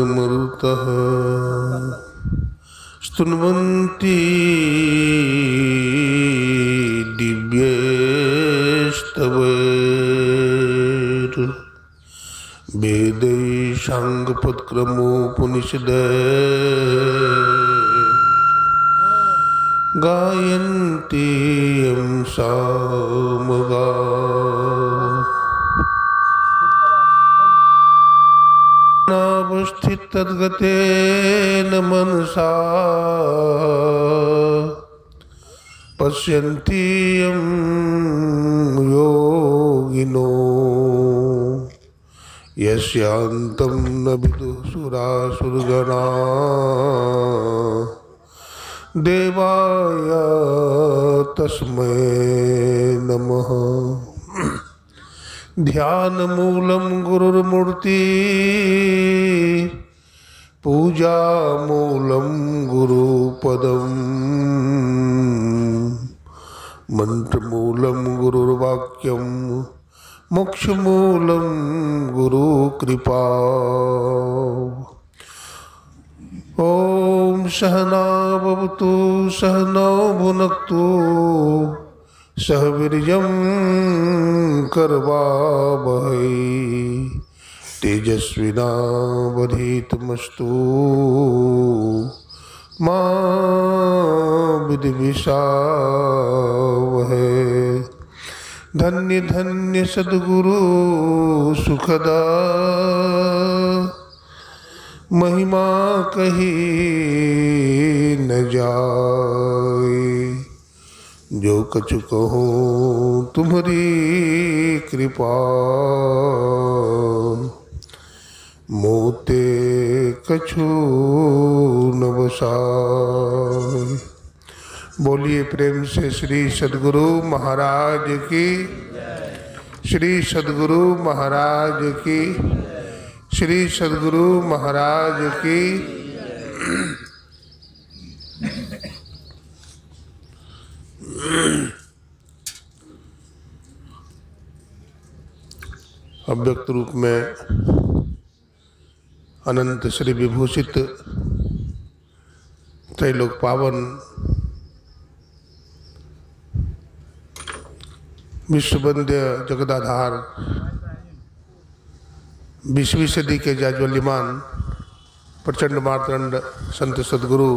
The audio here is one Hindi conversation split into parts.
मरुतः स्तुन्वन्ति दिव्यैस्तवैर् वेदैः साङ्गपत्क्रमोपनिषदैः गायन्ति यं सामगाः नावस्थितद्गतेन मनसा पश्यन्ति यं योगिनो यस्यान्तं न विदुः सुरासुरगणाः देवाय तस्मै नमः। ध्यानमूलं गुरुर्मूर्ति पूजामूलं गुरुपदम् मंत्रमूलं गुरुर्वाक्यं मोक्षमूलं गुरुकृपा। ओम सहना भवतु सहनौ भुनक्तु सह वीर्यं करवावहै तेजस्विनावधीतमस्तु मा विद्विषावहै। धन्य धन्य सद्गुरु सुखदा महिमा कही न जाए। जो कछु कहो तुम्हारी कृपा मोते कछु न बसाए। बोलिए प्रेम से श्री सद्गुरु महाराज की, श्री सद्गुरु महाराज की, श्री सद्गुरु महाराज की। अव्यक्त रूप में अनंत श्री विभूषित त्रैलोक पावन विश्ववंद्य जगदाधार 20वीं सदी के जाज्वल्यमान प्रचंड मार्तंड संत सद्गुरु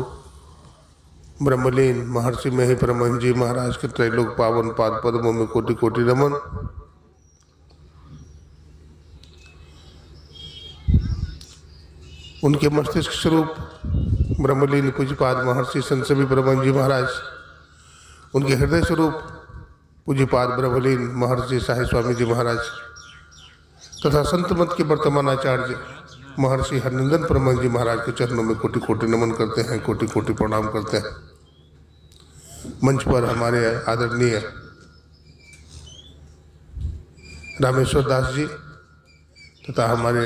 ब्रह्मलीन महर्षि मही परमहंस जी महाराज के त्रैलोक पावन पाद पद्मों में कोटि कोटि नमन। उनके मस्तिष्क स्वरूप ब्रह्मलीन पूज्यपाद महर्षि संत सभी परमहंस जी महाराज, उनके हृदय स्वरूप पूज्यपाद ब्रह्मलीन महर्षि साहिब स्वामी जी महाराज तथा संत मत के वर्तमान आचार्य महर्षि हरनंदन परमहंस जी महाराज के चरणों में कोटि कोटि नमन करते हैं, कोटि कोटि प्रणाम करते हैं। मंच पर हमारे आदरणीय रामेश्वर दास जी तथा हमारे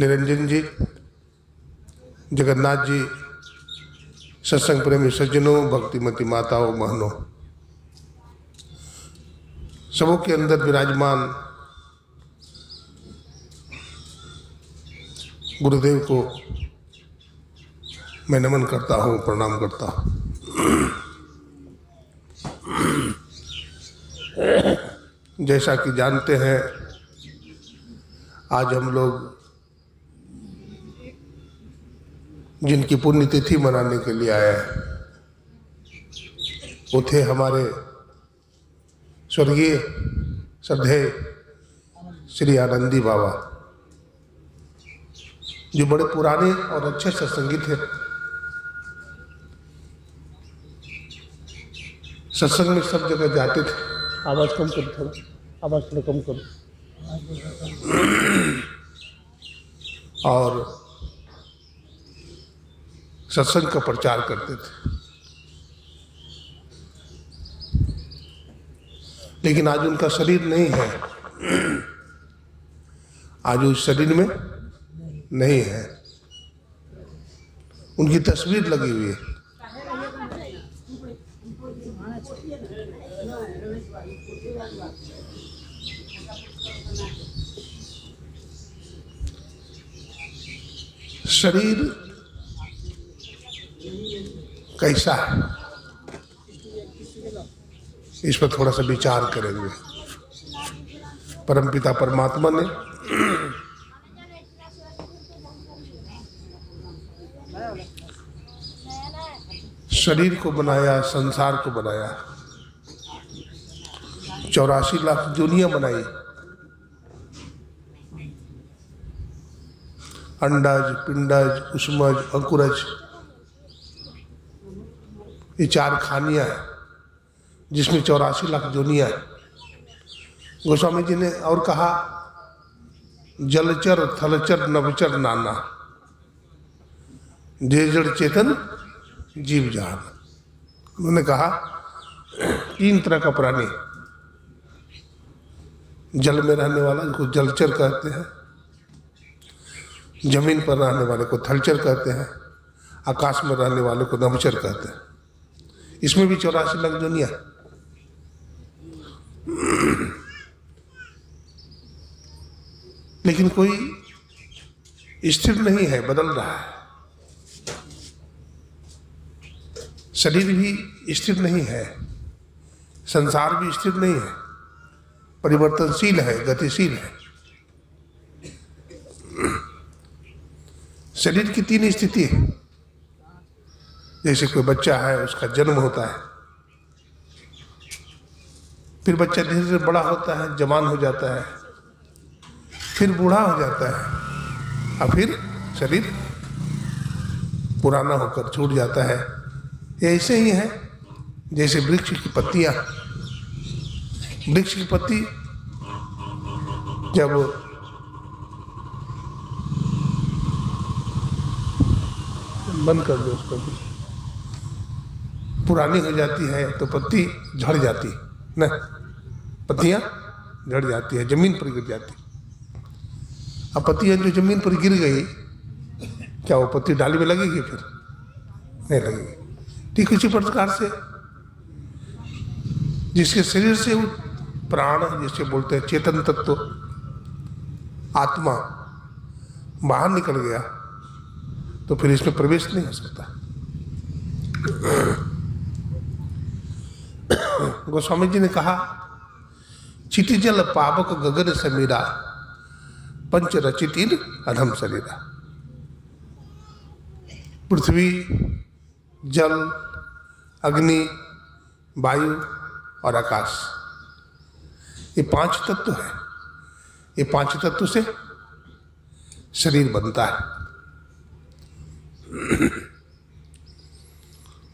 निरंजन जी, जगन्नाथ जी, सत्संग प्रेमी सज्जनों, भक्तिमती माताओं, बहनों, सबों के अंदर विराजमान गुरुदेव को मैं नमन करता हूँ, प्रणाम करता हूँ। जैसा कि जानते हैं, आज हम लोग जिनकी पुण्यतिथि मनाने के लिए आए हैं वो थे हमारे स्वर्गीय श्रद्धेय श्री आनंदी बाबा, जो बड़े पुराने और अच्छे सत्संगी थे। सत्संग में सब जगह जाते थे। आवाज कम करो, थोड़ा आवाज थोड़ा कम करो। और सत्संग का प्रचार करते थे। लेकिन आज उनका शरीर नहीं है, आज उस शरीर में नहीं है। उनकी तस्वीर लगी हुई है। शरीर कैसा है, इस पर थोड़ा सा विचार करेंगे। परमपिता परमात्मा ने शरीर को बनाया, संसार को बनाया, 84 लाख दुनिया बनाई। अंडज, पिंडज, कुसुमज, अंकुरज, ये 4 खानियां हैं जिसमें 84 लाख दुनिया है। गोस्वामी जी ने और कहा, जलचर थलचर नवचर नाना, जड़ चेतन जीव जहान। उन्होंने कहा 3 तरह का प्राणी, जल में रहने वाला जिसको जलचर कहते हैं, जमीन पर रहने वाले को थलचर कहते हैं, आकाश में रहने वाले को नभचर कहते हैं। इसमें भी 84 लाख दुनिया। लेकिन कोई स्थिर नहीं है, बदल रहा है। शरीर भी स्थिर नहीं है, संसार भी स्थिर नहीं है, परिवर्तनशील है, गतिशील है। शरीर की 3 स्थिति है। जैसे कोई बच्चा है, उसका जन्म होता है, फिर बच्चा धीरे धीरे बड़ा होता है, जवान हो जाता है, फिर बूढ़ा हो जाता है, और फिर शरीर पुराना होकर छूट जाता है। ऐसे ही है जैसे वृक्ष की पत्तियां। वृक्ष की पत्ती जब बंद कर दो, उसको भी पुरानी हो जाती है तो पत्ती झड़ जाती न, पत्तियां झड़ जाती है, जमीन पर गिर जाती। अब पत्तियां जो जमीन पर गिर गई, क्या वो पत्ती डाली में लगेगी? फिर नहीं लगेगी। ठीक इसी प्रकार से जिसके शरीर से प्राण, जिससे बोलते हैं चेतन तत्व, आत्मा बाहर निकल गया तो फिर इसमें प्रवेश नहीं हो सकता। गोस्वामी जी ने कहा, चिति जल पावक गगन समीरा, पंच रचितिन अधम शरीरा। पृथ्वी, जल, अग्नि, वायु और आकाश, ये 5 तत्व है। ये 5 तत्व से शरीर बनता है।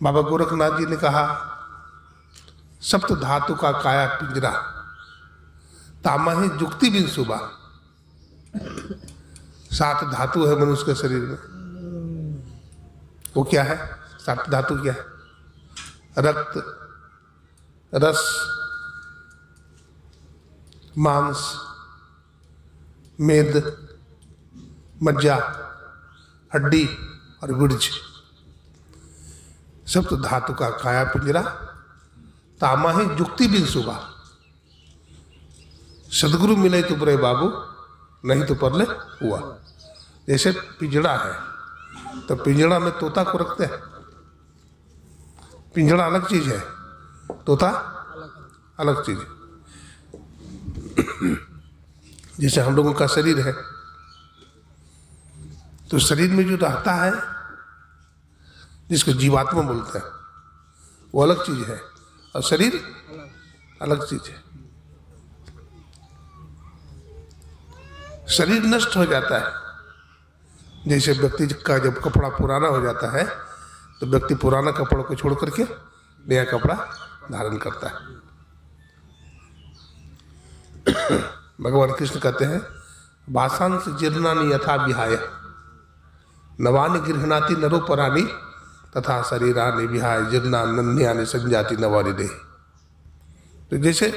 बाबा गोरखनाथ जी ने कहा, सप्त धातु का काया पिंजरा, तामहि जुक्ति बिन सुबह। 7 धातु है मनुष्य के शरीर में। वो क्या है? 7 धातु क्या है? रक्त, रस, मांस, मेद, मज्जा, हड्डी और गुर्ज। सप्त धातु का काया पिंजरा, तामहि जुक्ति बिन सुबह। सदगुरु मिले तो बड़े बाबू, नहीं तो परले हुआ। जैसे पिंजड़ा है तो पिंजड़ा में तोता को रखते हैं। पिंजड़ा अलग चीज है, तोता अलग चीज है। जैसे हम लोगों का शरीर है, तो शरीर में जो रहता है, जिसको जीवात्मा बोलते हैं, वो अलग चीज है, और शरीर अलग चीज है। शरीर नष्ट हो जाता है। जैसे व्यक्ति का जब कपड़ा पुराना हो जाता है तो व्यक्ति पुराना कपड़ों को छोड़ करके नया कपड़ा धारण करता है। भगवान कृष्ण कहते हैं, भाषांश जीर्णानि यथा विहाय, नवानि गृह्णाति नरो परानि, तथा शरीरानि विहाय जीर्णा नन्यानि संजाति नवानि देहि। तो जैसे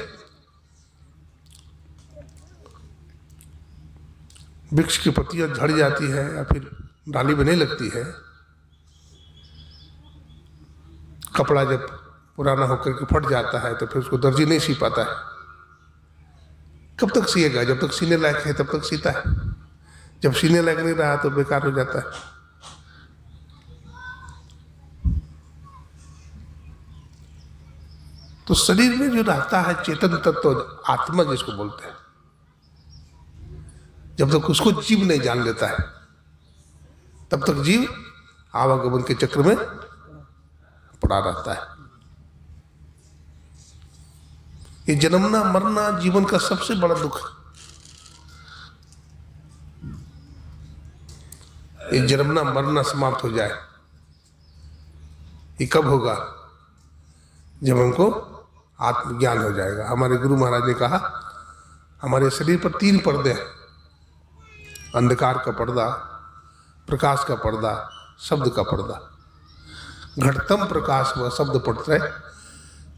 वृक्ष की पत्तियां झड़ जाती है या फिर डाली में नहीं लगती है, कपड़ा जब पुराना होकर के फट जाता है तो फिर उसको दर्जी नहीं सी पाता है। कब तक सिएगा? जब तक सीने लायक है तब तक सीता है। जब सीने लायक नहीं रहा तो बेकार हो जाता है। तो शरीर में जो रहता है चेतन तत्व, आत्मा जिसको बोलते हैं, जब तक उसको जीव नहीं जान लेता है तब तक जीव आवागमन के चक्र में पड़ा रहता है। ये जन्मना मरना जीवन का सबसे बड़ा दुख है। ये जन्मना मरना समाप्त हो जाए, ये कब होगा? जब हमको आत्मज्ञान हो जाएगा। हमारे गुरु महाराज ने कहा हमारे शरीर पर 3 पर्दे हैं, अंधकार का पर्दा, प्रकाश का पर्दा, शब्द का पर्दा। घटतम प्रकाश व शब्द पट रहे,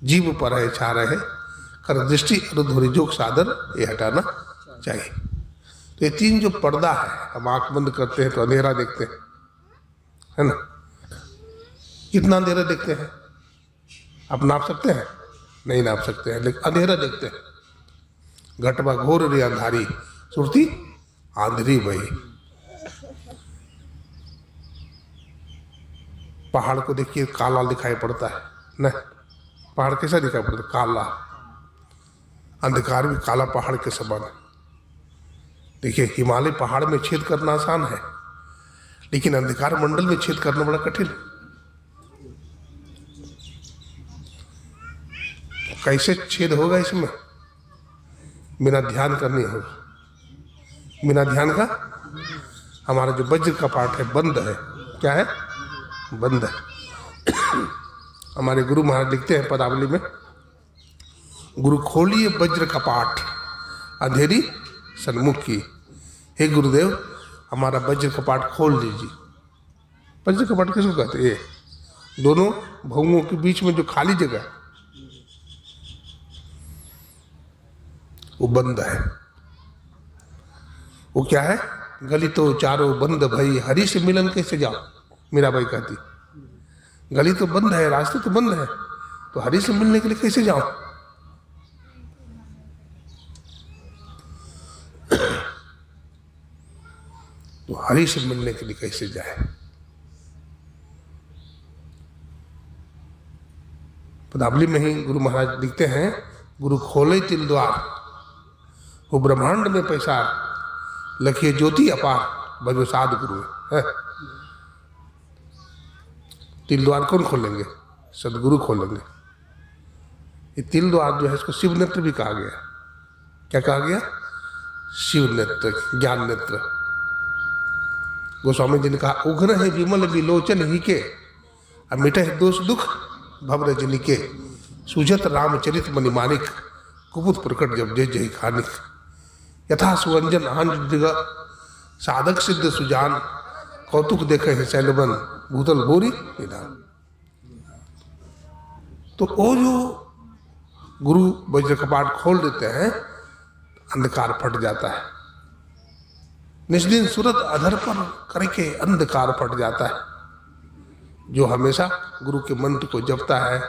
जीव पर है छा रहे, कर दृष्टि अनुध्वनि जोग साधन, ये हटाना चाहिए। तो ये 3 जो पर्दा है, हम आंख बंद करते हैं तो अंधेरा देखते हैं, है ना? कितना अंधेरा देखते हैं? आप नाप सकते हैं? नहीं नाप सकते हैं, लेकिन अंधेरा देखते हैं। घटवा घोर रे अंधारी, सुरती आंधरी भई। पहाड़ को देखिए काला दिखाई पड़ता है ना? पहाड़ कैसा दिखाई पड़ता है? काला। अंधकार भी काला पहाड़ के समान है। देखिए हिमालय पहाड़ में छेद करना आसान है, लेकिन अंधकार मंडल में छेद करना बड़ा कठिन है। कैसे छेद होगा इसमें? बिना ध्यान करनी होगा। बिना ध्यान का हमारा जो वज्र का पाठ है बंद है। क्या है? बंद है। हमारे गुरु महाराज लिखते हैं पदावली में, गुरु खोलिए वज्र का पाठ, अंधेरी सन्मुख की। हे गुरुदेव, हमारा वज्र का पाठ खोल दीजिए। वज्र का पाठ किसको कहते हैं? दोनों भौमों के बीच में जो खाली जगह वो बंद है। वो क्या है? गली तो चारों बंद भई, हरि से मिलन कैसे जाओ? मीराबाई कहती, गली तो बंद है, रास्ते तो बंद है, तो हरि से मिलने के लिए कैसे जाओ? तो हरि से मिलने के लिए कैसे जाए? पदावली में ही गुरु महाराज लिखते हैं, गुरु खोले तिल द्वार, वो ब्रह्मांड में पैसा लखिए ज्योति अपार, भजो साध गुरु है। तिल द्वार कौन खोलेंगे? सदगुरु खोलेंगे। ये तिल द्वार जो है इसको शिव नेत्र भी कहा गया। क्या कहा गया? शिव नेत्र, ज्ञान नेत्र। गोस्वामी जी ने कहा, उग्र है विमल विलोचन ही के, अब मिटे दोष दुख भवरजनी के, सुजत रामचरित मणिमानिक, कुपुत प्रकट जब जय जय खानिक, यथा सुवंजन आनंद साधक सिद्ध सुजान, कौतुक देखे है शैलबन, भूतल भूरी निधान। तो वो जो गुरु वज्र कपाट खोल देते हैं, अंधकार फट जाता है। निष्दिन सूरत अधर पर करके अंधकार फट जाता है। जो हमेशा गुरु के मंत्र को जपता है,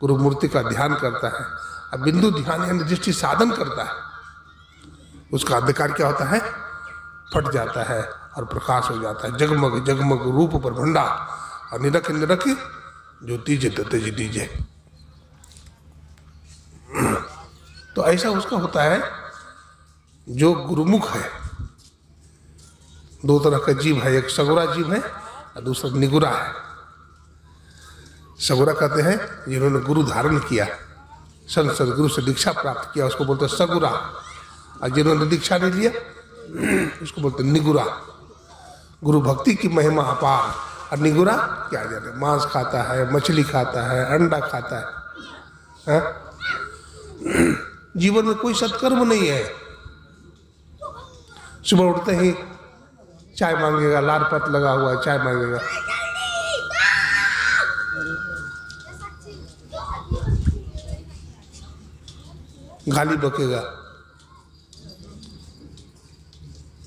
गुरु मूर्ति का ध्यान करता है, अब बिंदु ध्यान यानी दृष्टि साधन करता है, उसका अंधकार क्या होता है? फट जाता है और प्रकाश हो जाता है। जगमग जगमग रूप पर भंडा, और निरख निरख जो तीजे तेज दीजे। तो ऐसा उसका होता है जो गुरुमुख है। 2 तरह का जीव है, एक सगुरा जीव है और दूसरा निगुरा है। सगुरा कहते हैं जिन्होंने गुरु धारण किया, संत सदगुरु से दीक्षा प्राप्त किया, उसको बोलते हैं सगुरा। और जिन्होंने दीक्षा नहीं लिया उसको बोलते हैं निगुरा। गुरु भक्ति की महिमा अपार। और निगुरा क्या जाने, मांस खाता है, मछली खाता है, अंडा खाता है, जीवन में कोई सत्कर्म नहीं है। सुबह उठते ही चाय मांगेगा, लार पत लगा हुआ है, चाय मांगेगा। गाली बकेगा।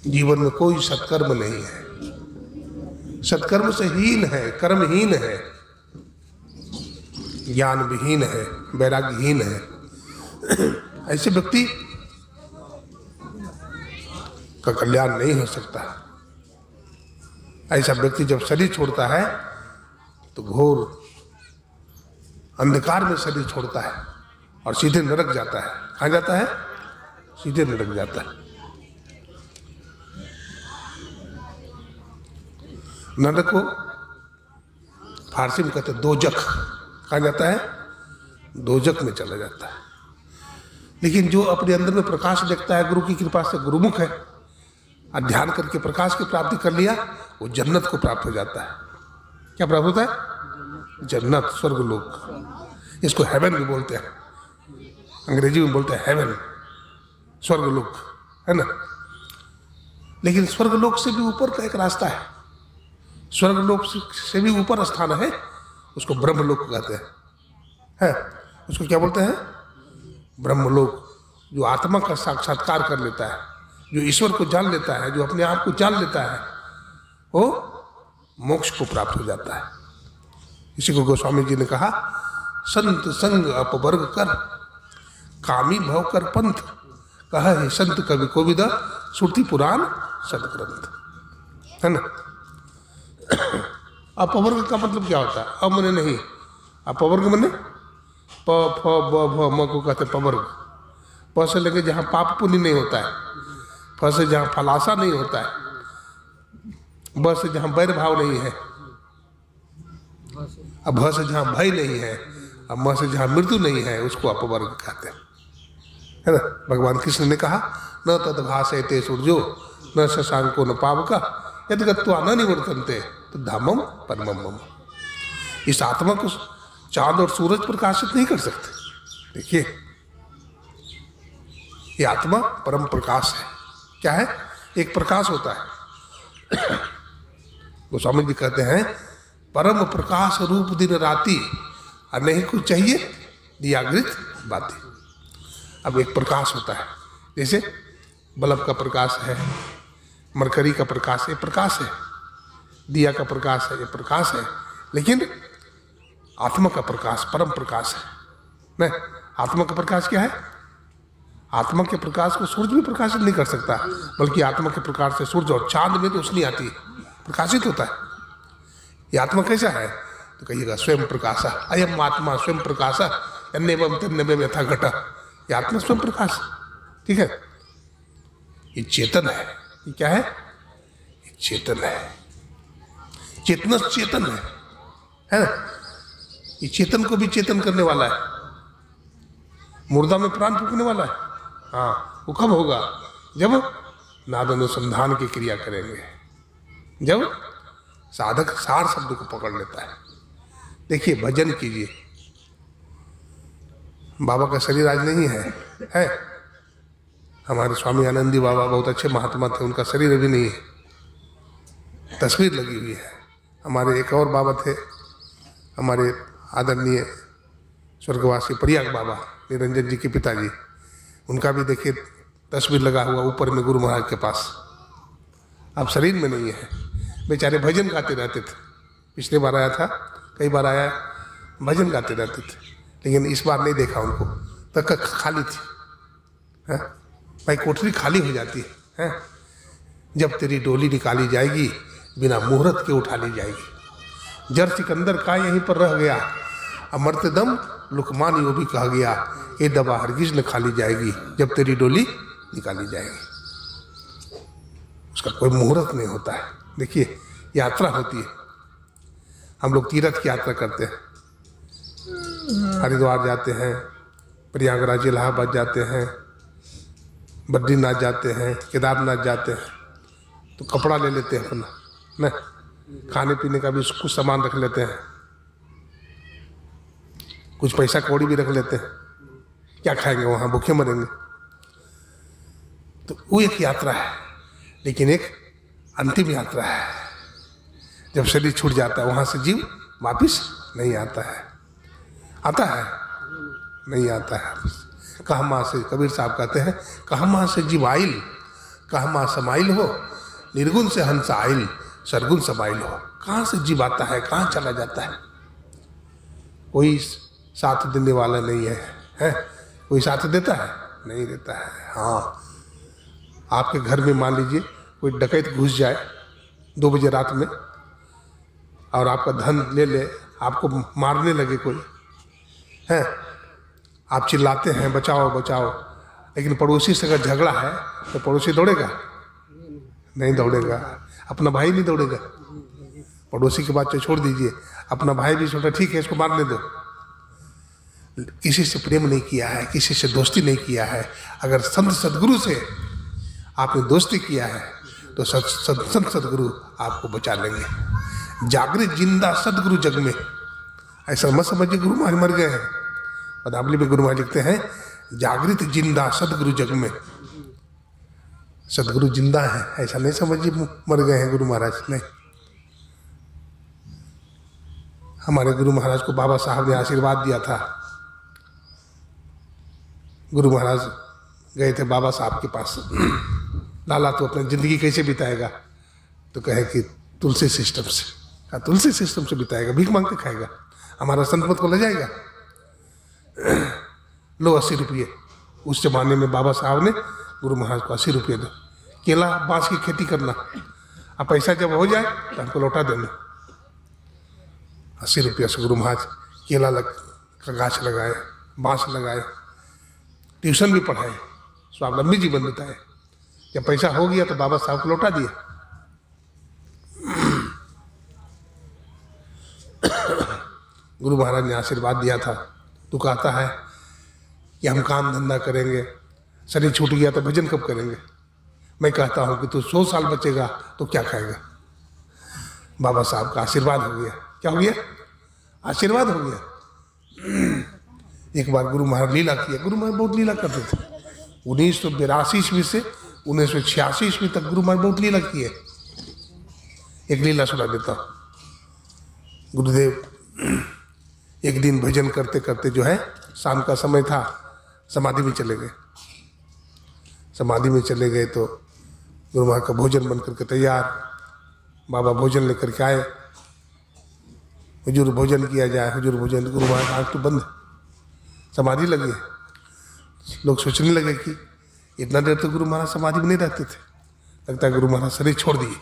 जीवन में कोई सत्कर्म नहीं है, सत्कर्म से हीन है, कर्महीन है, ज्ञान विहीन है, वैराग्यहीन है। ऐसे व्यक्ति का कल्याण नहीं हो सकता। ऐसा व्यक्ति जब शरीर छोड़ता है तो घोर अंधकार में शरीर छोड़ता है। और सीधे नरक जाता है। कहाँ जाता है? सीधे नरक जाता है। नरक को फारसी में कहते हैं दोजख। कहाँ जाता है? दोजख में चला जाता है। लेकिन जो अपने अंदर में प्रकाश देखता है, गुरु की कृपा से गुरुमुख है, ध्यान करके प्रकाश की प्राप्ति कर लिया, वो जन्नत को प्राप्त हो जाता है। क्या प्राप्त होता है? जन्नत, स्वर्गलोक। इसको हेवन भी बोलते हैं, अंग्रेजी में बोलते हैं हेवन, स्वर्गलोक, है ना। लेकिन स्वर्गलोक से भी ऊपर का एक रास्ता है, स्वर्गलोक से भी ऊपर स्थान है, उसको ब्रह्मलोक कहते हैं। उसको क्या बोलते हैं? ब्रह्मलोक। जो आत्मा का साक्षात्कार कर लेता है, जो ईश्वर को जान लेता है, जो अपने आप को जान लेता है, वो मोक्ष को प्राप्त हो जाता है। इसी को गोस्वामी जी ने कहा, संत संग अपवर्ग कर, कामी भव कर पंथ, कहा है संत कवि कोविद, श्रुति पुराण सदग्रंथ, है ना। अपवर्ग का मतलब क्या होता है? अमने नहीं, अपवर्ग मने प फ ब भ म को कहते पवर्ग। प से लेके जहाँ पाप पुण्य नहीं होता है, फ से जहाँ फलासा नहीं होता है, ब से जहाँ बैर भाव नहीं है, अब भ से जहाँ भय नहीं है, अब म से जहाँ मृत्यु नहीं है, उसको अपवर्ग कहते हैं, है ना। भगवान कृष्ण ने कहा, न तद्भासयते सूर्यो न शशांको न पावका यद्गत्वा न निवर्तन्ते तद्धामम परमम मम। इस आत्मा को चांद और सूरज प्रकाशित नहीं कर सकते। देखिए, ये आत्मा परम प्रकाश है। क्या है? एक प्रकाश होता है। गोस्वामी जी कहते हैं, परम प्रकाश रूप दिन राती, और नहीं कुछ चाहिए दियागृत बाती। अब एक प्रकाश होता है, जैसे बल्ब का प्रकाश है, मरकरी का प्रकाश, ये प्रकाश है, दिया का प्रकाश है, ये प्रकाश है। लेकिन आत्मा का प्रकाश परम प्रकाश है। नहीं, आत्मा का प्रकाश क्या है? आत्मा के प्रकाश को सूरज भी प्रकाशित नहीं कर सकता, बल्कि आत्मा के प्रकाश से सूरज और चांद में तो रोशनी आती है, प्रकाशित होता है। ये आत्मा कैसा है? तो कहिएगा स्वयं प्रकाश, अयम आत्मा स्वयं प्रकाश, अन्यम तन्यम यथा घट। ये आत्मा स्वयं प्रकाश, ठीक है। ये चेतन है। ये क्या है? ये चेतन है, चेतन चेतन है ना। ये चेतन को भी चेतन करने वाला है, मुर्दा में प्राण फूंकने वाला है। हाँ, वो कब होगा? जब नाद अनुसंधान की क्रिया करेंगे, जब साधक सार शब्द को पकड़ लेता है। देखिए, भजन कीजिए। बाबा का शरीर आज नहीं है। हमारे स्वामी आनंदी बाबा बहुत अच्छे महात्मा थे, उनका शरीर अभी नहीं है, तस्वीर लगी हुई है। हमारे एक और बाबा थे, हमारे आदरणीय स्वर्गवासी प्रयाग बाबा निरंजन जी के पिताजी, उनका भी देखिए तस्वीर लगा हुआ ऊपर में गुरु महाराज के पास। अब शरीर में नहीं है, बेचारे भजन गाते रहते थे। पिछले बार आया था, कई बार आया, भजन गाते रहते थे, लेकिन इस बार नहीं देखा उनको, तक खाली थी। भाई, कोठरी खाली हो जाती है। जब तेरी डोली निकाली जाएगी, बिना मुहूर्त के उठा ली जाएगी। जर सिकंदर का यहीं पर रह गया, अमरते दम लुकमान यो भी कहा गया, ये दबा हरगिज न खाली जाएगी, जब तेरी डोली निकाली जाएगी। उसका कोई मुहूर्त नहीं होता है। देखिए, यात्रा होती है, हम लोग तीर्थ की यात्रा करते हैं, हरिद्वार जाते हैं, प्रयागराज इलाहाबाद जाते हैं, बद्रीनाथ जाते हैं, केदारनाथ जाते हैं, तो कपड़ा ले लेते हैं अपना, न खाने पीने का भी कुछ सामान रख लेते हैं, कुछ पैसा कौड़ी भी रख लेते हैं। क्या खाएंगे वहाँ, भूखे मरेंगे। तो वो एक यात्रा है, लेकिन एक अंतिम यात्रा है। जब शरीर छूट जाता है, वहाँ से जीव वापिस नहीं आता है। आता है? नहीं आता है। कहमा से, कबीर साहब कहते हैं, कहमा से जीव आइल, कहमा समाइल हो, निर्गुण से हंस आइल, सरगुण समाइल हो। कहाँ से जीव आता है, कहाँ चला जाता है? कोई साथ देने वाला नहीं है। कोई साथ देता है? नहीं देता है। हाँ, आपके घर में मान लीजिए कोई डकैत घुस जाए 2 बजे रात में और आपका धन ले ले, आपको मारने लगे कोई, है, आप चिल्लाते हैं बचाओ बचाओ, लेकिन पड़ोसी से अगर झगड़ा है तो पड़ोसी दौड़ेगा? नहीं दौड़ेगा। अपना भाई नहीं दौड़ेगा। पड़ोसी की बात तो छोड़ दीजिए, अपना भाई भी छोटा, ठीक है इसको मारने दो। किसी से प्रेम नहीं किया है, किसी से दोस्ती नहीं किया है, अगर संत सदगुरु से आपने दोस्ती किया है तो संत सदगुरु आपको बचा लेंगे। जागृत जिंदा सदगुरु जग में, ऐसा मत समझिए गुरु महाराज मर गए हैं। पदावली में गुरु महाराज लिखते हैं जागृत जिंदा सदगुरु जग में, सदगुरु जिंदा है, ऐसा नहीं समझिए मर गए हैं गुरु महाराज। नहीं, हमारे गुरु महाराज को बाबा साहब ने आशीर्वाद दिया था। गुरु महाराज गए थे बाबा साहब के पास, लाला तो अपनी जिंदगी कैसे बिताएगा? तो कहे कि तुलसी सिस्टम से। कहा तुलसी सिस्टम से बिताएगा, भीख मांग के खाएगा, हमारा संतमत को ले जाएगा। लो 80 रुपये। उस जमाने में बाबा साहब ने गुरु महाराज को 80 रुपये दो, केला बांस की खेती करना, अब पैसा जब हो जाए तो हमको लौटा देना। 80 रुपया से गुरु महाराज केला का गाछ लगाए, बांस लगाए, ट्यूशन भी पढ़ाए, स्वावलंबी जीवन बिताए। जब पैसा हो गया तो बाबा साहब को लौटा दिया। गुरु महाराज ने आशीर्वाद दिया था। तू कहता है कि हम काम धंधा करेंगे, शरीर छूट गया तो भजन कब करेंगे? मैं कहता हूँ कि तू 100 साल बचेगा तो क्या खाएगा? बाबा साहब का आशीर्वाद हो गया। क्या हो गया? आशीर्वाद हो गया। एक बार गुरु महाराज लीला किया। गुरु महाराज बहुत लीला करते थे। 1982 ईस्वी से 1986 ईस्वी तक गुरु महाराज बहुत लीला किए। एक लीला सुना देता हूँ। गुरुदेव एक दिन भजन करते करते जो है, शाम का समय था, समाधि में चले गए। समाधि में चले गए तो गुरु महाराज का भोजन बन करके तैयार, बाबा भोजन लेकर के आए। हुजूर भोजन किया जाए, हुजूर भोजन। गुरु महाराज आँख तो बंद, समाधि लगी है। लोग सोचने लगे कि इतना देर तो गुरु महाराज समाधि में नहीं रहते थे, लगता है गुरु महाराज शरीर छोड़ दिए।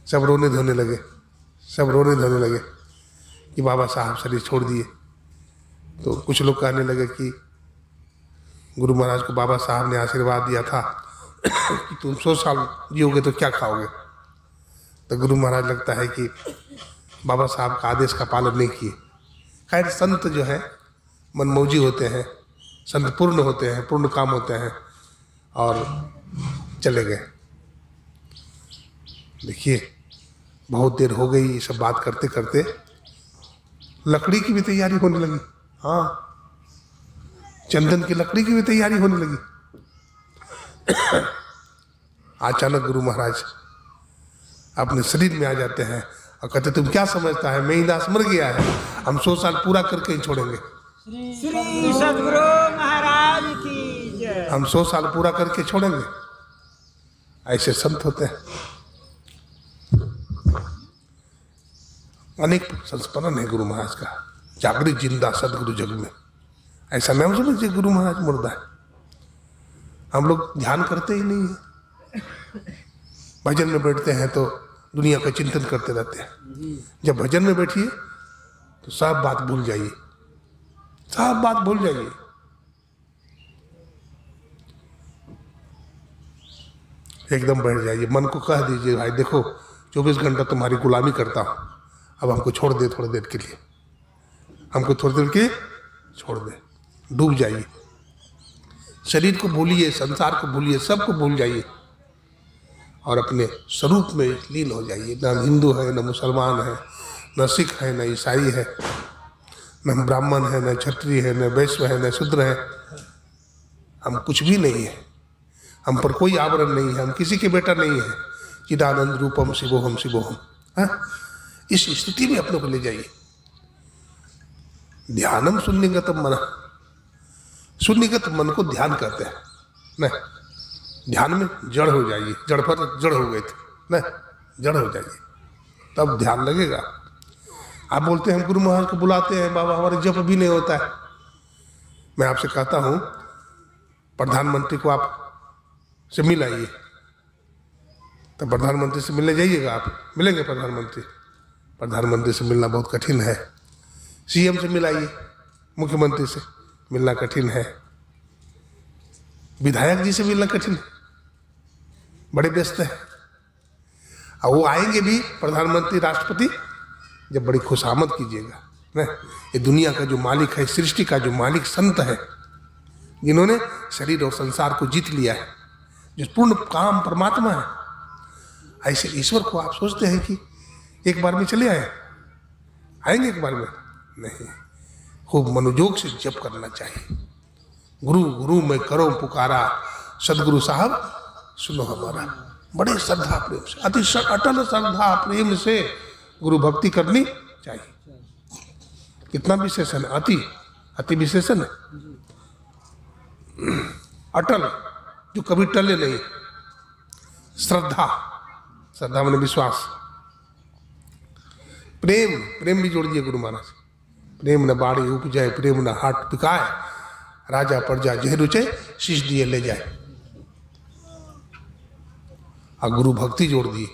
सब रोने धोने लगे, सब रोने धोने लगे कि बाबा साहब शरीर छोड़ दिए। तो कुछ लोग कहने लगे कि गुरु महाराज को बाबा साहब ने आशीर्वाद दिया था कि तुम 100 साल जियोगे तो क्या खाओगे? तो गुरु महाराज लगता है कि बाबा साहब का आदेश का पालन नहीं किए। खैर, संत जो है मनमौजी होते हैं, संत पूर्ण होते हैं, पूर्ण काम होते हैं, और चले गए। देखिए, बहुत देर हो गई ये सब बात करते करते, लकड़ी की भी तैयारी होने लगी। हाँ, चंदन की लकड़ी की भी तैयारी होने लगी। अचानक गुरु महाराज अपने शरीर में आ जाते हैं और कहते, तुम क्या समझता है मेहिदास मर गया है, हम 100 साल पूरा करके ही छोड़ेंगे। श्री सद्गुरु महाराज की जय। हम 100 साल पूरा करके छोड़ेंगे। ऐसे संत होते हैं। अनेक संस्मरण है गुरु महाराज का, जागृत जिंदा सदगुरु जग में। ऐसा नहीं समझिए गुरु महाराज मुर्दा है। हम लोग ध्यान करते ही नहीं है, भजन में बैठते हैं तो दुनिया का चिंतन करते रहते हैं। जब भजन में बैठिए तो सब बात भूल जाइए, सब बात भूल जाइए। एकदम बैठ जाइए, मन को कह दीजिए, भाई देखो 24 घंटा तुम्हारी गुलामी करता हूं, अब हमको छोड़ दे थोड़ी देर के लिए, हमको थोड़ी देर के छोड़ दे। डूब जाइए, शरीर को भूलिए, संसार को भूलिए, सबको भूल जाइए और अपने स्वरूप में लीन हो जाइए। न हिंदू है, न मुसलमान है, न सिख है, न ईसाई है, न ब्राह्मण है, न क्षत्रिय है, न वैश्य है, न शूद्र है। हम कुछ भी नहीं है, हम पर कोई आवरण नहीं है, हम किसी के बेटा नहीं है। चिदानंद रूपम शिवोहम शिवोहम। इस स्थिति में अपने को ले जाइए। ध्यानम शून्यगत मन, शून्यगत मन को ध्यान कहते हैं। नहीं, ध्यान में जड़ हो जाइए, जड़ पर जड़ हो गए थे, नहीं जड़ हो जाइए, तब ध्यान लगेगा। आप बोलते हैं हम गुरु महाराज को बुलाते हैं, बाबा हमारे जप भी नहीं होता है। मैं आपसे कहता हूं, प्रधानमंत्री को आप से मिलाइए, तो प्रधानमंत्री से मिलने जाइएगा, आप मिलेंगे प्रधानमंत्री? प्रधानमंत्री से मिलना बहुत कठिन है। सीएम से मिलाइए, मुख्यमंत्री से, मिलना कठिन है, विधायक जी से मिलना कठिन है, बड़े व्यस्त हैं। और वो आएंगे भी प्रधानमंत्री राष्ट्रपति जब बड़ी खुशामद कीजिएगा ना। ये दुनिया का जो मालिक है, सृष्टि का जो मालिक संत है, जिन्होंने शरीर और संसार को जीत लिया है, जो पूर्ण काम परमात्मा है, ऐसे ईश्वर को आप सोचते हैं कि एक बार में चले आएंगे एक बार में? नहीं, खूब मनोयोग से जप करना चाहिए। गुरु गुरु मैं करो पुकारा, सदगुरु साहब सुनो हमारा। बड़े श्रद्धा प्रेम से, अति अटल श्रद्धा प्रेम से गुरु भक्ति करनी चाहिए। कितना विशेषण, अति विशेषण है, अटल, जो कभी टले नहीं। श्रद्धा मैंने विश्वास, प्रेम भी जोड़ दिए गुरु महाराज। प्रेम न बाड़ी उपजाए, प्रेम न हाट बिकाए, राजा प्रजा जह रुचे, शीश दिए ले जाए। और गुरु भक्ति जोड़ दिए,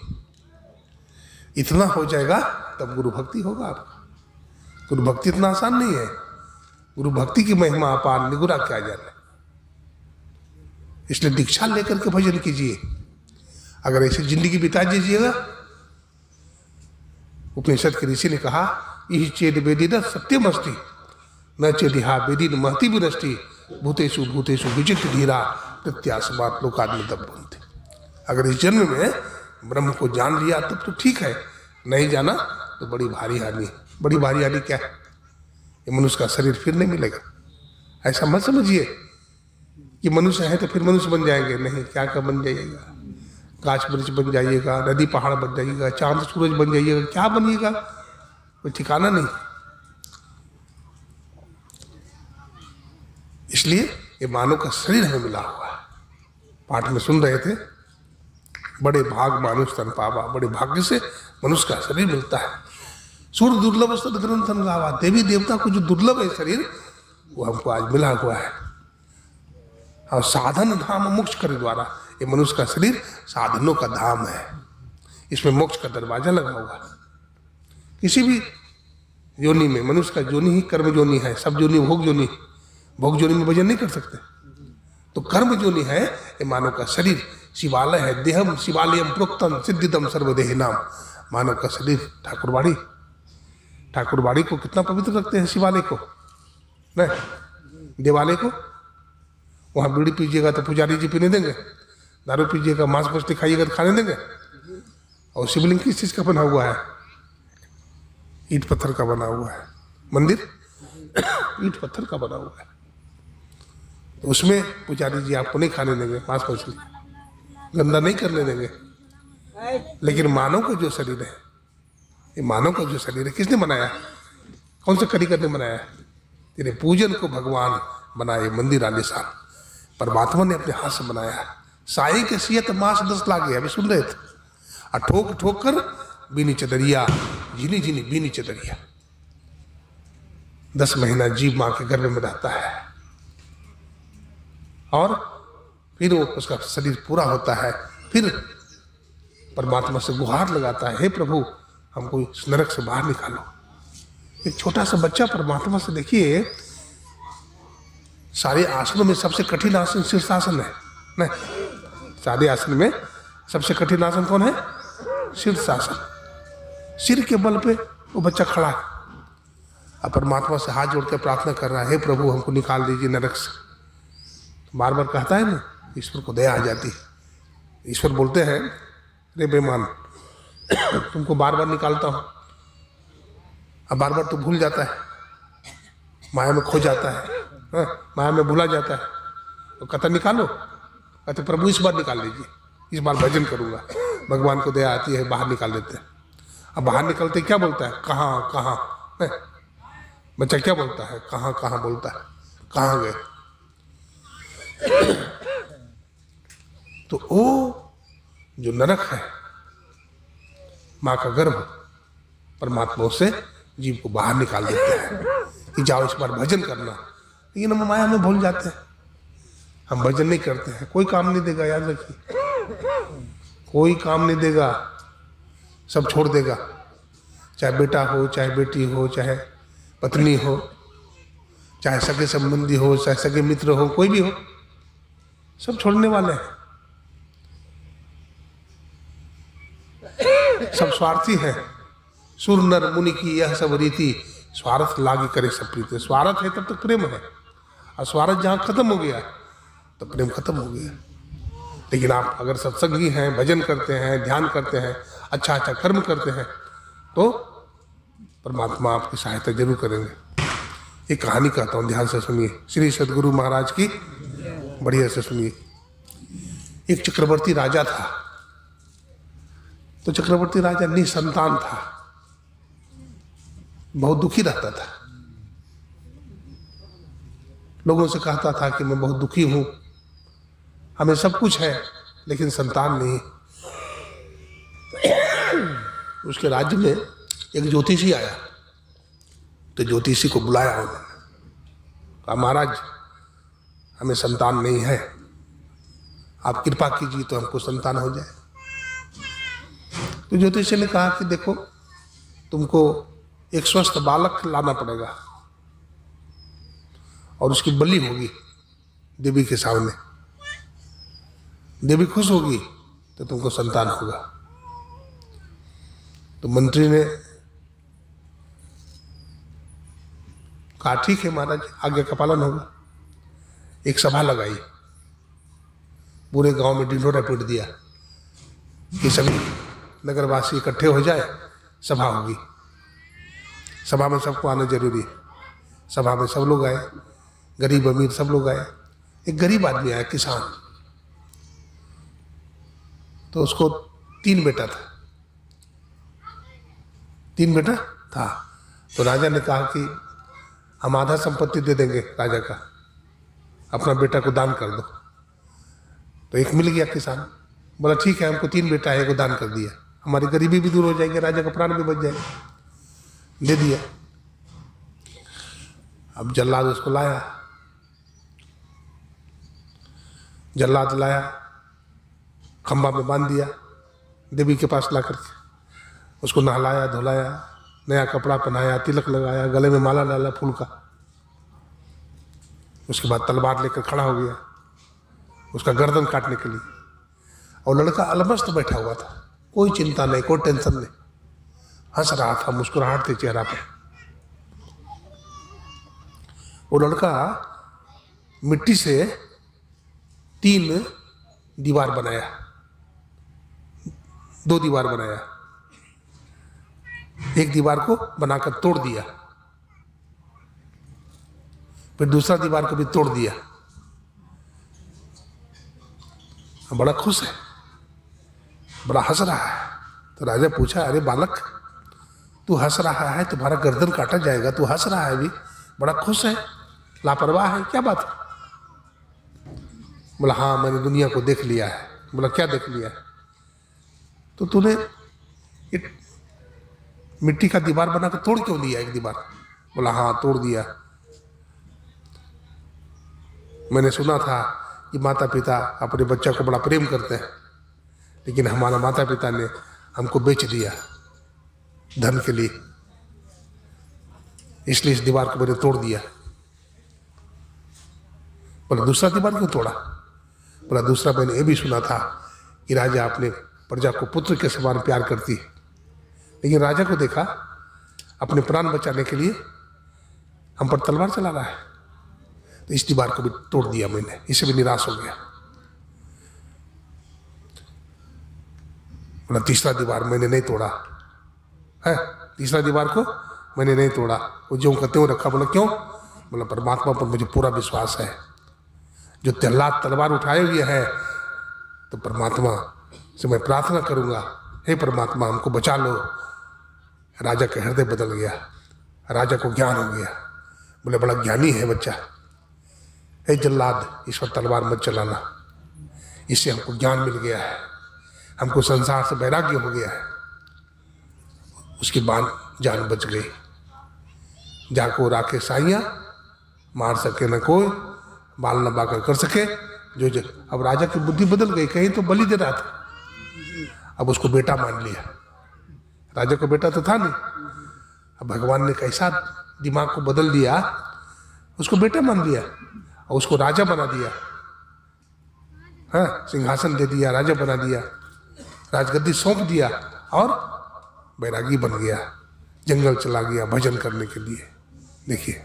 इतना हो जाएगा तब गुरु भक्ति होगा आपका। गुरु भक्ति इतना आसान नहीं है, गुरु भक्ति की महिमा अपार, निगुरा क्या जाने। इसलिए दीक्षा लेकर के भजन कीजिए। अगर ऐसी जिंदगी बिता दीजिएगा, उपनिषद के ऋषि ने कहा, यही चेद वेदी न सत्यम अस्ति, न चेदिहा वेदी न महति विनष्टि, भूतेषु भूतेषु विजित धीरा प्रत्यासमात लोकादि दब्बन्ति। अगर इस जन्म में ब्रह्म को जान लिया तब तो ठीक है, नहीं जाना तो बड़ी भारी हानि। बड़ी भारी हानि क्या है? ये मनुष्य का शरीर फिर नहीं मिलेगा। ऐसा मत समझिए कि मनुष्य है तो फिर मनुष्य बन जाएंगे, नहीं, क्या क्या बन जाइएगा, गाछ वृक्ष बन जाइएगा, नदी पहाड़ बन जाइएगा, चांद सूरज बन जाइएगा, क्या बनिएगा, कोई ठिकाना नहीं। इसलिए ये मानव का शरीर हमें मिला हुआ है। पाठ में सुन रहे थे, बड़े भाग मानुष तन पावा, बड़े भाग्य से मनुष्य का शरीर मिलता है। सूर्य दुर्लभ सद ग्रंथन गावा, देवी देवता को जो दुर्लभ है शरीर, वो हमको आज मिला हुआ है। और साधन धाम मोक्ष कर द्वारा, ये मनुष्य का शरीर साधनों का धाम है, इसमें मोक्ष का दरवाजा लगा हुआ है। किसी भी योनि में, मनुष्य का योनि ही कर्म योनि है, सब योनि भोग योनि, भोग योनि में भजन नहीं कर सकते। तो कर्म योनि है ये मानव का शरीर, शिवालय है। देहम शिवालयम प्रोक्तम सिद्धिदम सर्वदेह नाम। मानव का शरीर ठाकुरबाड़ी, ठाकुरबाड़ी को कितना पवित्र रखते हैं, शिवालय को नहीं, देवालय को। वहाँ बीड़ी पीजिएगा तो पुजारी जी पीने देंगे, दारू पीजिएगा, मांस मछली खाइएगा तो खाने देंगे। और शिवलिंग किस चीज का बना हुआ है? ईंट पत्थर का बना हुआ है। मंदिर ईंट पत्थर का बना हुआ है, तो उसमें पुजारी जी आपको नहीं खाने देंगे, मांस मछली गंदा नहीं करने देंगे। लेकिन मानव का जो शरीर है, ये मानव का जो शरीर है, किसने बनाया? कौन सा कारीगर ने बनाया? तेरे पूजन को भगवान बनाए, मंदिर आलिशान परमात्मा ने अपने हाथ से बनाया। साई के सियत मास 10 लागे, अभी सुन रहे थे। और ठोक ठोक कर बीनी चदरिया, झिनी झिनी बीनी चदरिया। 10 महीना जीव माँ के गर्भ में रहता है, और फिर वो उसका शरीर पूरा होता है। फिर परमात्मा से गुहार लगाता है, हे प्रभु हमको इस नरक से बाहर निकालो। एक छोटा सा बच्चा परमात्मा से, देखिए सारे आसनों में सबसे कठिन आसन शीर्षासन है ना। सारे आसन में सबसे कठिन आसन कौन है? शीर्षासन। सिर के बल पे वो बच्चा खड़ा है, अब परमात्मा से हाथ जोड़ कर प्रार्थना कर रहा है, हे प्रभु हमको निकाल दीजिए नरक से। बार बार कहता है ना, ईश्वर को दया आ जाती है। ईश्वर बोलते हैं, रे बेईमान तुमको बार बार निकालता हूँ, अब बार बार तो भूल जाता है, माया में खो जाता है, माया में भूला जाता है। तो कहता निकालो, कहते प्रभु इस बार निकाल लीजिए, इस बार भजन करूँगा। भगवान को दया आती है, बाहर निकाल देते हैं। अब बाहर निकलते क्या बोलता है? कहाँ कहाँ। बच्चा क्या बोलता है? कहाँ कहाँ बोलता है, कहाँ गए। तो वो जो नरक है, माँ का गर्भ, परमात्मा से जीव को बाहर निकाल देते हैं कि जाओ इस बार भजन करना। लेकिन हम माया में भूल जाते हैं, हम भजन नहीं करते हैं। कोई काम नहीं देगा, याद रखिए, कोई काम नहीं देगा, सब छोड़ देगा। चाहे बेटा हो, चाहे बेटी हो, चाहे पत्नी हो, चाहे सगे संबंधी हो, चाहे सगे मित्र हो, कोई भी हो, सब छोड़ने वाले हैं। सब स्वार्थी हैं। सुर नर मुनि की यह सब रीति, स्वार्थ लागी करे सब प्रीति। स्वार्थ है तब तक प्रेम है, और स्वार्थ जहाँ खत्म हो गया तो प्रेम खत्म हो गया। लेकिन आप अगर सत्संगी हैं, भजन करते हैं, ध्यान करते हैं, अच्छा अच्छा कर्म करते हैं, तो परमात्मा आपकी सहायता जरूर करेंगे। एक कहानी कहता हूँ, ध्यान से सुनिए। श्री सद्गुरु महाराज की बढ़िया से सुनिए। एक चक्रवर्ती राजा था। तो चक्रवर्ती राजा निसंतान था, बहुत दुखी रहता था। लोगों से कहता था कि मैं बहुत दुखी हूं, हमें सब कुछ है लेकिन संतान नहीं। उसके राज्य में एक ज्योतिषी आया, तो ज्योतिषी को बुलाया उन्होंने, कहा महाराज हमें संतान नहीं है, आप कृपा कीजिए तो हमको संतान हो जाए। तो ज्योतिषी ने कहा कि देखो, तुमको एक स्वस्थ बालक लाना पड़ेगा और उसकी बलि होगी देवी के सामने। देवी खुश होगी तो तुमको संतान होगा। तो मंत्री ने कहा ठीक है महाराज, आज्ञा का पालन होगा। एक सभा लगाई, पूरे गांव में ढिंढोरा पीट दिया कि सभी नगरवासी इकट्ठे हो जाए, सभा होगी। सभा में सबको आना जरूरी है। सभा में सब लोग आए, गरीब अमीर सब लोग आए। एक गरीब आदमी आया, किसान, तो उसको 3 बेटा था। 3 बेटा था। तो राजा ने कहा कि हम आधा संपत्ति दे देंगे राजा का, अपना बेटा को दान कर दो। तो एक मिल गया किसान, बोला ठीक है, हमको 3 बेटा है, एक को दान कर दिया, हमारी गरीबी भी दूर हो जाएगी, राजा का प्राण भी बच जाएगा। दे दिया। अब जल्लाद उसको लाया, जल्लाद लाया, खंबा में बांध दिया, देवी के पास ला करके उसको नहलाया धुलाया, नया कपड़ा पहनाया, तिलक लगाया, गले में माला डाला फूल का। उसके बाद तलवार लेकर खड़ा हो गया उसका गर्दन काटने के लिए। और लड़का अलमस्त बैठा हुआ था, कोई चिंता नहीं, कोई टेंशन नहीं, हंस रहा था, मुस्कुराहट थी चेहरा पे। वो लड़का मिट्टी से 3 दीवार बनाया, 2 दीवार बनाया। एक दीवार को बनाकर तोड़ दिया, फिर दूसरा दीवार को भी तोड़ दिया। बड़ा खुश है, बड़ा हंस रहा है। तो राजा पूछा, अरे बालक, तू हंस रहा है, तुम्हारा गर्दन काटा जाएगा, तू हंस रहा है अभी, बड़ा खुश है, लापरवाह है, क्या बात है? बोला हाँ, मैंने दुनिया को देख लिया है। बोला क्या देख लिया है? तो तूने एक मिट्टी का दीवार बनाकर तोड़ क्यों दिया एक दीवार? बोला हाँ, तोड़ दिया। मैंने सुना था कि माता पिता अपने बच्चा को बड़ा प्रेम करते हैं, लेकिन हमारा माता पिता ने हमको बेच दिया धन के लिए, इसलिए इस दीवार को मैंने तोड़ दिया। बोला दूसरा दीवार क्यों तोड़ा? बोला दूसरा मैंने ये भी सुना था कि राजा अपने प्रजा को पुत्र के समान प्यार करती है, लेकिन राजा को देखा अपने प्राण बचाने के लिए हम पर तलवार चला रहा है, तो इस दीवार को भी तोड़ दिया मैंने, इससे भी निराश हो गया। बोला तीसरा दीवार मैंने नहीं तोड़ा है, तीसरा दीवार को मैंने नहीं तोड़ा, वो जो कहते हो रखा। बोला क्यों? बोला परमात्मा पर मुझे पूरा विश्वास है, जो तलवार उठाए हुए है, तो परमात्मा से मैं प्रार्थना करूंगा, हे परमात्मा हमको बचा लो। राजा का हृदय बदल गया, राजा को ज्ञान हो गया। बोले बड़ा ज्ञानी है बच्चा, हे जल्लाद इस पर तलवार मत चलाना, इससे हमको ज्ञान मिल गया है, हमको संसार से वैराग्य हो गया है। उसकी जान बच गई। जाको राखे साइया, मार सके न कोई, बाल न बाकर कर सके जो। अब राजा की बुद्धि बदल गई, कहीं तो बलि दे रहा था, अब उसको बेटा मान लिया। राजा को बेटा तो था नहीं, अब भगवान ने कैसा दिमाग को बदल दिया उसको बेटा मान लिया और उसको राजा बना दिया। हाँ, सिंहासन दे दिया, राजा बना दिया, राजगद्दी सौंप दिया और बैरागी बन गया, जंगल चला गया भजन करने के लिए। देखिए,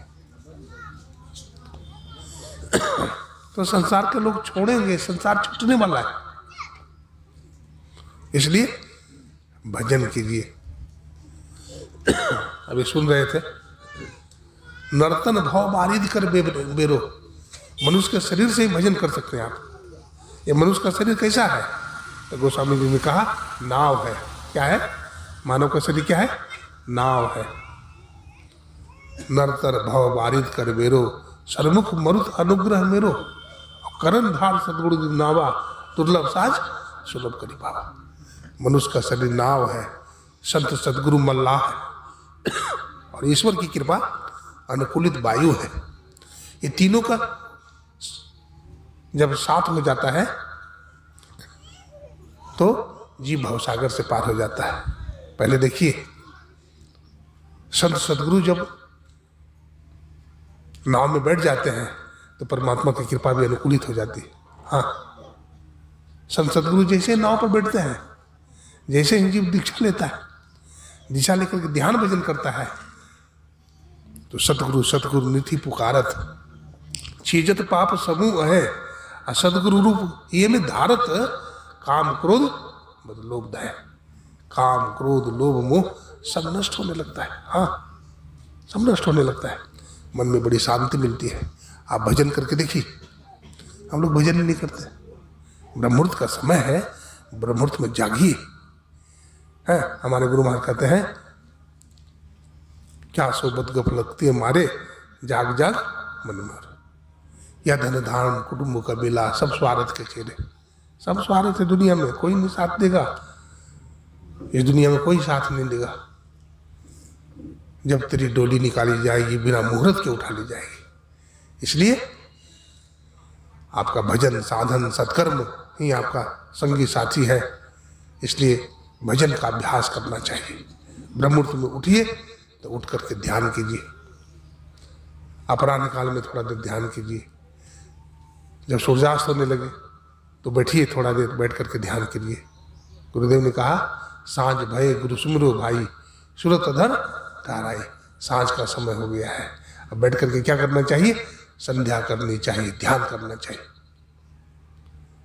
तो संसार के लोग छोड़ेंगे, संसार छूटने वाला है, इसलिए भजन कीजिए। अभी सुन रहे थे, नर्तन भाव बारिद कर बेरो, मनुष्य के शरीर से ही भजन कर सकते हैं आप। ये मनुष्य का शरीर कैसा है? तो गोस्वामी जी ने कहा नाव है। क्या है? मानव का शरीर क्या है? नाव है। नर्तर भाव बारिद कर बेरो, सरमुख मरुत अनुग्रह मेरो, करण धार सदगुरु नावा, दुर्लभ साज सुलभ करी पावा। मनुष्य का शरीर नाव है, संत सदगुरु मल्लाह है और ईश्वर की कृपा अनुकूलित वायु है। ये तीनों का जब साथ हो जाता है तो जीव भवसागर से पार हो जाता है। पहले देखिए, संत सदगुरु जब नाव में बैठ जाते हैं तो परमात्मा की कृपा भी अनुकूलित हो जाती है। हाँ, संत सदगुरु जैसे नाव पर बैठते हैं, जैसे ही जीव दीक्षा लेता है, दिशा लेकर के ध्यान भजन करता है, तो सतगुरु सतगुरु निधि पुकारत, चीजत पाप समूह है, सदगुरु रूप ये में धारत, काम क्रोध मद लोभ दया, काम क्रोध लोभ मोह सब नष्ट होने लगता है। हाँ, सब नष्ट होने लगता है, मन में बड़ी शांति मिलती है। आप भजन करके देखिए, हम लोग भजन नहीं करते। ब्रह्ममुहूर्त का समय है, ब्रह्ममुहूर्त में जागिए। है, हमारे गुरु महाराज कहते हैं, क्या सोबत गप लगती है मारे, जाग जाग मन मार, या धन धारण कुटुंब का बेला, सब स्वार्थ के चेहरे, सब स्वार्थ है। दुनिया में कोई नहीं साथ देगा, इस दुनिया में कोई साथ नहीं देगा। जब तेरी डोली निकाली जाएगी, बिना मुहूर्त के उठा ली जाएगी। इसलिए आपका भजन साधन सत्कर्म ही आपका संगी साथी है। इसलिए भजन का अभ्यास करना चाहिए। ब्रह्ममुहूर्त में उठिए तो उठ करके ध्यान कीजिए, अपराह्न काल में थोड़ा देर ध्यान कीजिए, जब सूर्यास्त होने लगे तो बैठिए, थोड़ा देर बैठ करके ध्यान कीजिए। गुरुदेव ने कहा, सांझ भय गुरु सुमरो भाई, सुरत अधर ताराई। सांझ का समय हो गया है, अब बैठ करके क्या करना चाहिए? संध्या करनी चाहिए, ध्यान करना चाहिए।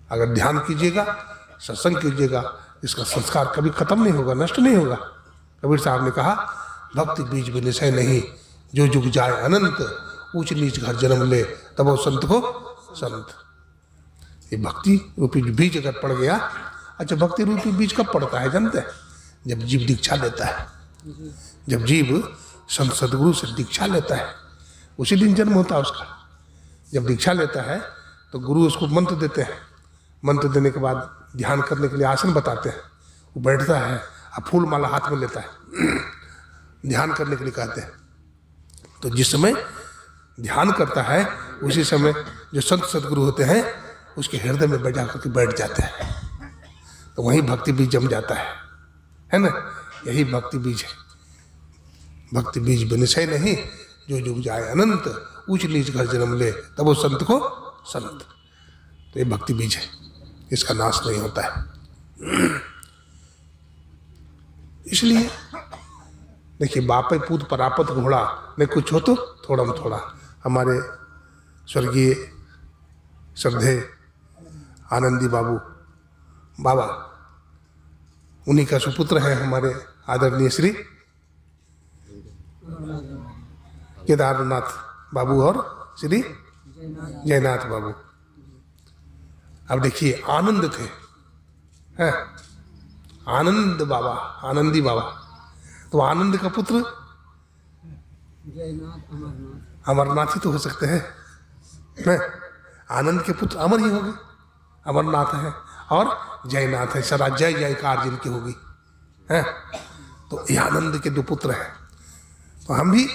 अगर ध्यान कीजिएगा, सत्संग कीजिएगा, इसका संस्कार कभी खत्म नहीं होगा, नष्ट नहीं होगा। कबीर साहब ने कहा, भक्ति बीज भी निशय नहीं, जो जुग जाए अनंत, ऊंच नीच घर जन्म ले, तब वो संत को संत। ये भक्ति रूपी बीज अगर पड़ गया। अच्छा, भक्ति रूपी बीज कब पड़ता है जानते हैं? जब जीव दीक्षा लेता है। जब जीव संत सदगुरु से दीक्षा लेता है, उसी दिन जन्म होता है उसका। जब दीक्षा लेता है तो गुरु उसको मंत्र देते हैं, मंत्र देने के बाद ध्यान करने के लिए आसन बताते हैं, वो बैठता है, अब फूल माला हाथ में लेता है, ध्यान करने के लिए कहते हैं। तो जिस समय ध्यान करता है, उसी समय जो संत सदगुरु होते हैं उसके हृदय में बैठा करके बैठ जाते हैं, तो वहीं भक्ति बीज जम जाता है ना? यही भक्ति बीज है। भक्ति बीज बिनिशय नहीं, जो जुग जाए अनंत, ऊंच नीच घर जन्म ले, तब वो संत को संत। तो ये भक्ति बीज है, इसका नाश नहीं होता है। इसलिए देखिए, बापे पूत परापत घोड़ा, नहीं कुछ हो तो थोड़ा में थोड़ा। हमारे स्वर्गीय श्रद्धे आनंदी बाबा, उन्हीं का सुपुत्र है हमारे आदरणीय श्री केदारनाथ बाबू और श्री जयनाथ बाबू। अब देखिए, आनंद थे, हैं? आनंद बाबा, आनंदी बाबा। तो आनंद का पुत्र अमरनाथ ही तो हो सकते हैं। आनंद के पुत्र अमर ही होंगे, अमरनाथ है और जयनाथ है, सदा जय जयकार जिनकी होगी, है। तो ये आनंद के दो पुत्र हैं। तो हम भी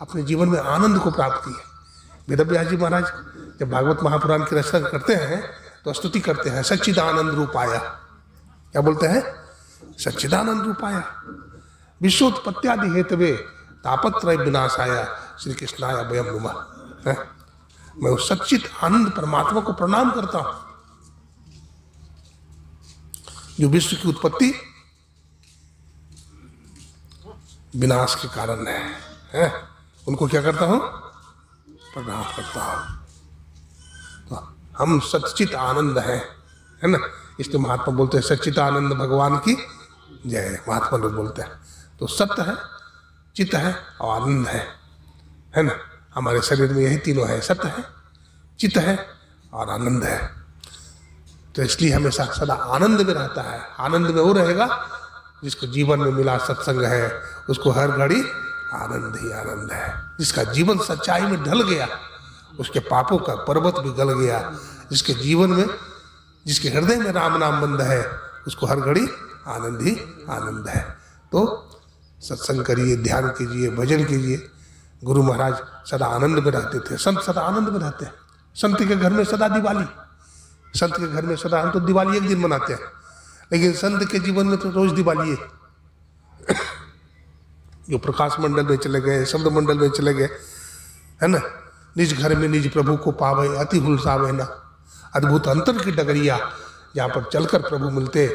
अपने जीवन में आनंद को प्राप्त किए। वेदव्यास जी महाराज जब भागवत महापुराण की रचना करते हैं तो स्तुति करते हैं, सच्चिदानंद रूपाया। क्या बोलते हैं? सच्चिदानंद रूपाया, विश्वोत्पत्त्यादि हेतवे तापत्रय विनाशाय श्री कृष्णाय वयम नुमः। है? मैं उस सच्चित आनंद परमात्मा को प्रणाम करता हूं जो विश्व की उत्पत्ति विनाश के कारण है? उनको क्या करता हूं? प्रणाम करता हूं। तो हम सच्चित आनंद है ना? इसलिए महात्मा बोलते हैं सच्चित आनंद भगवान की जय। महात्मा लोग बोलते हैं। तो सत्य है, चित्त है और आनंद है ना? हमारे शरीर में यही तीनों है, सत्य है, चित्त है और आनंद है। तो इसलिए हमेशा सदा आनंद में रहता है। आनंद में वो रहेगा जिसको जीवन में मिला सत्संग है, उसको हर घड़ी आनंद ही आनंद है। जिसका जीवन सच्चाई में ढल गया, उसके पापों का पर्वत भी गल गया। जिसके जीवन में, जिसके हृदय में राम नाम बंद है, उसको हर घड़ी आनंद ही आनंद है। तो सत्संग करिए, ध्यान कीजिए, भजन कीजिए। गुरु महाराज सदा आनंद में रहते थे। संत सदा आनंद में रहते हैं। संत के घर में सदा दिवाली, संत के घर में सदा, हम तो दिवाली एक दिन मनाते हैं, लेकिन संत के जीवन में तो रोज दिवाली है। जो प्रकाश मंडल में चले गए, शब्द मंडल में चले गए, है ना? निज घर में निज प्रभु को पावे, अति हुलसावे ना। अद्भुत अंतर की डगरिया, जहाँ पर चलकर प्रभु मिलते,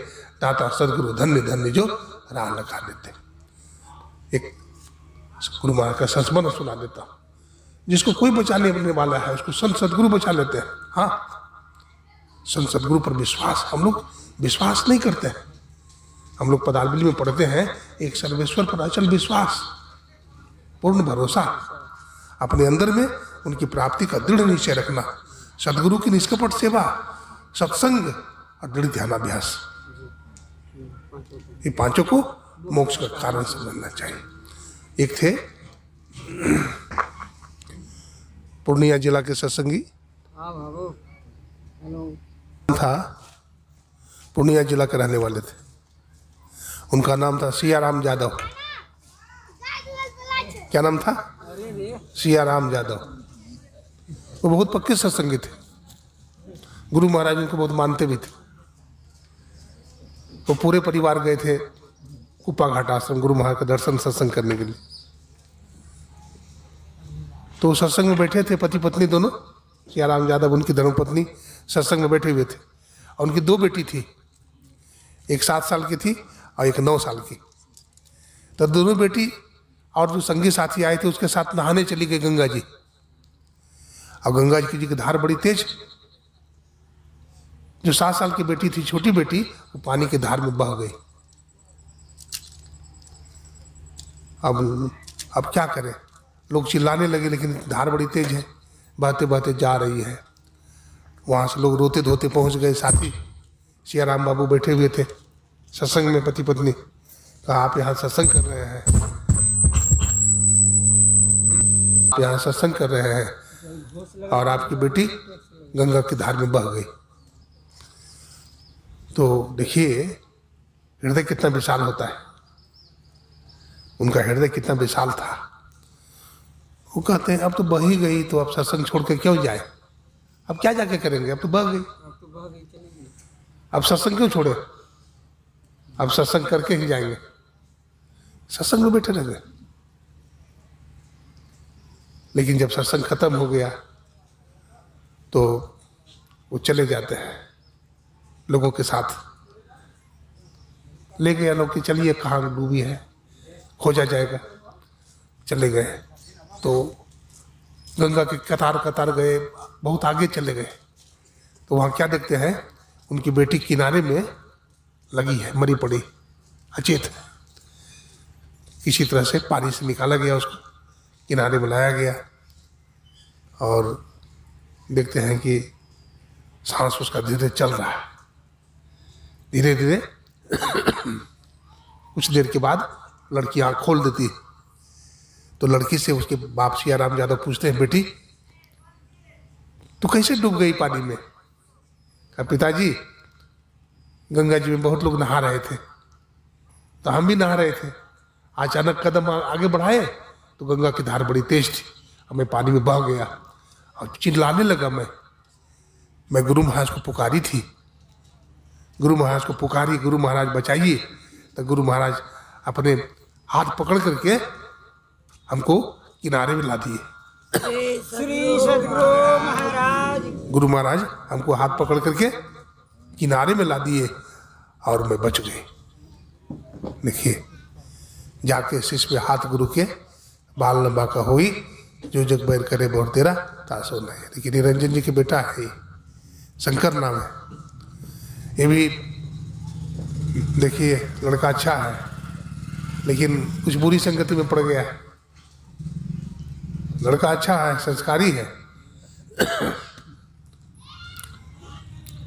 दाता सदगुरु धन्य धन्य जो राह लगा देते। एक गुरु महाराज का संस्मरण सुना देता हूं। जिसको कोई बचाने वाला है उसको संत सदगुरु बचा लेते हैं। हाँ, संत सदगुरु पर विश्वास, हम लोग विश्वास नहीं करते हैं। हम लोग पदार्थ में पढ़ते हैं, एक सर्वेश्वर पर अचल विश्वास, पूर्ण भरोसा, अपने अंदर में उनकी प्राप्ति का दृढ़ निश्चय रखना, सदगुरु की निष्कपट सेवा, सत्संग और दृढ़ ध्यानाभ्यास, ये पांचों को मोक्ष का कारण समझना चाहिए। एक थे पूर्णिया जिला के सत्संगी, था पूर्णिया जिला के रहने वाले थे। उनका नाम था सियाराम यादव। क्या नाम था? सियाराम यादव। वो बहुत पक्के सत्संगी थे। गुरु महाराज उनको बहुत मानते भी थे। वो पूरे परिवार गए थे कुप्पा घाट आश्रम गुरु महाराज का दर्शन सत्संग करने के लिए। तो सत्संग में बैठे थे पति पत्नी दोनों। सियाराम यादव उनकी धर्मपत्नी सत्संग में बैठे हुए थे और उनकी दो बेटी थी, एक 7 साल की थी और एक 9 साल की। तो दोनों बेटी और जो संगी साथी आए थे उसके साथ नहाने चली गई गंगा जी। और गंगा जी की धार बड़ी तेज। जो 7 साल की बेटी थी, छोटी बेटी, वो पानी की धार में बह गई। अब क्या करें? लोग चिल्लाने लगे, लेकिन धार बड़ी तेज है, बहते बहते जा रही है। वहाँ से लोग रोते धोते पहुँच गए। साथी सियाराम बाबू बैठे हुए थे सत्संग में, पति पत्नी। कहा आप यहाँ सत्संग कर रहे हैं, आप यहाँ सत्संग कर रहे हैं और आपकी बेटी गंगा की धार में बह गई। तो देखिए हृदय कितना विशाल होता है। उनका हृदय कितना विशाल था। वो कहते हैं अब तो बह ही गई, तो अब सत्संग छोड़ के क्यों जाए? अब क्या जाके करेंगे? अब तो बह गई, अब सत्संग क्यों छोड़े? अब सत्संग करके ही जाएंगे। सत्संग में बैठे रह गए। लेकिन जब सत्संग खत्म हो गया तो वो चले जाते हैं लोगों के साथ। ले गया लोग कि चलिए कहाँ डूबी है, खोजा जाएगा। चले गए तो गंगा के कतार कतार गए, बहुत आगे चले गए। तो वहाँ क्या देखते हैं, उनकी बेटी किनारे में लगी है, मरी पड़ी, अचेत। किसी तरह से पानी से निकाला गया, उसको किनारे में लाया गया और देखते हैं कि सांस उसका धीरे धीरे चल रहा है। धीरे धीरे कुछ देर के बाद लड़की आँख खोल देती। तो लड़की से उसके बाप सियाराम यादव पूछते हैं, बेटी तू कैसे डूब गई पानी में? कहा पिताजी गंगा जी में बहुत लोग नहा रहे थे, तो हम भी नहा रहे थे। अचानक कदम आगे बढ़ाए तो गंगा की धार बड़ी तेज थी, हमें पानी में बह गया और चिल्लाने लगा। मैं गुरु महाराज को पुकारी थी, गुरु महाराज को पुकारी, गुरु महाराज बचाइए। तो गुरु महाराज अपने हाथ पकड़ करके हमको किनारे में ला दिए। श्री सद्गुरु महाराज। गुरु महाराज हमको हाथ पकड़ करके किनारे में ला दिए और मैं बच गई। देखिए, जाके शीश पे हाथ गुरु के, बाल लंबा का होई, जो जग बैर करे बहुत तेरा तासो नहीं। लेकिन निरंजन जी के बेटा है, ये शंकर नाम है। ये भी देखिए लड़का अच्छा है, लेकिन कुछ बुरी संगति में पड़ गया है। लड़का अच्छा है, संस्कारी है।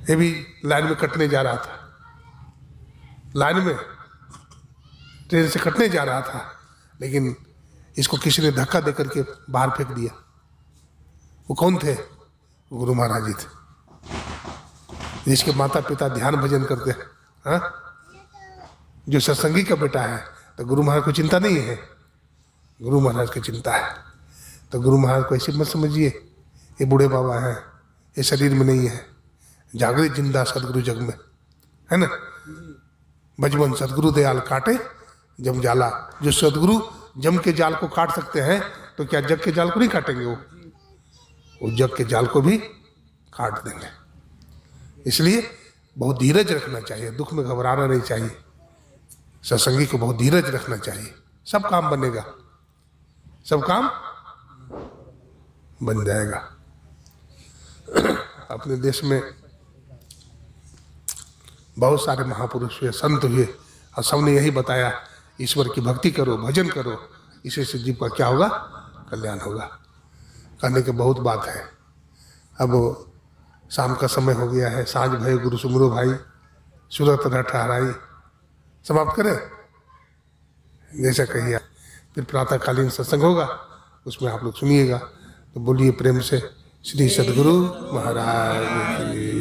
ये भी लाइन में कटने जा रहा था, लाइन में ट्रेन से कटने जा रहा था, लेकिन इसको किसी ने धक्का दे करके बाहर फेंक दिया। वो कौन थे? गुरु महाराज जी थे, जिसके माता पिता ध्यान भजन करते हैं। हाँ, जो सत्संगी का बेटा है, तो गुरु महाराज को चिंता नहीं है, गुरु महाराज की चिंता है। तो गुरु महाराज को ऐसे मत समझिए ये बूढ़े बाबा हैं, ये शरीर में नहीं है, जागृत जिंदा सदगुरु जग में है ना। बचपन सदगुरु दयाल काटे जम जाला। जो सदगुरु जम के जाल को काट सकते हैं, तो क्या जग के जाल को नहीं काटेंगे? वो जग के जाल को भी काट देंगे। इसलिए बहुत धीरज रखना चाहिए, दुख में घबराना नहीं चाहिए। सत्संगी को बहुत धीरज रखना चाहिए, सब काम बनेगा, सब काम बन जाएगा। अपने देश में बहुत सारे महापुरुष हुए, संत हुए, और सबने यही बताया, ईश्वर की भक्ति करो, भजन करो, इसी से जीव का क्या होगा? कल्याण होगा। कहने की बहुत बात है। अब शाम का समय हो गया है, साँझ भय गुरु सुमरो भाई, सूरत न ठहराई। समाप्त करें? जैसा कहिए। फिर प्रातःकालीन सत्संग होगा, उसमें आप लोग सुनिएगा। तो बोलिए प्रेम से श्री सद्गुरु महाराज की।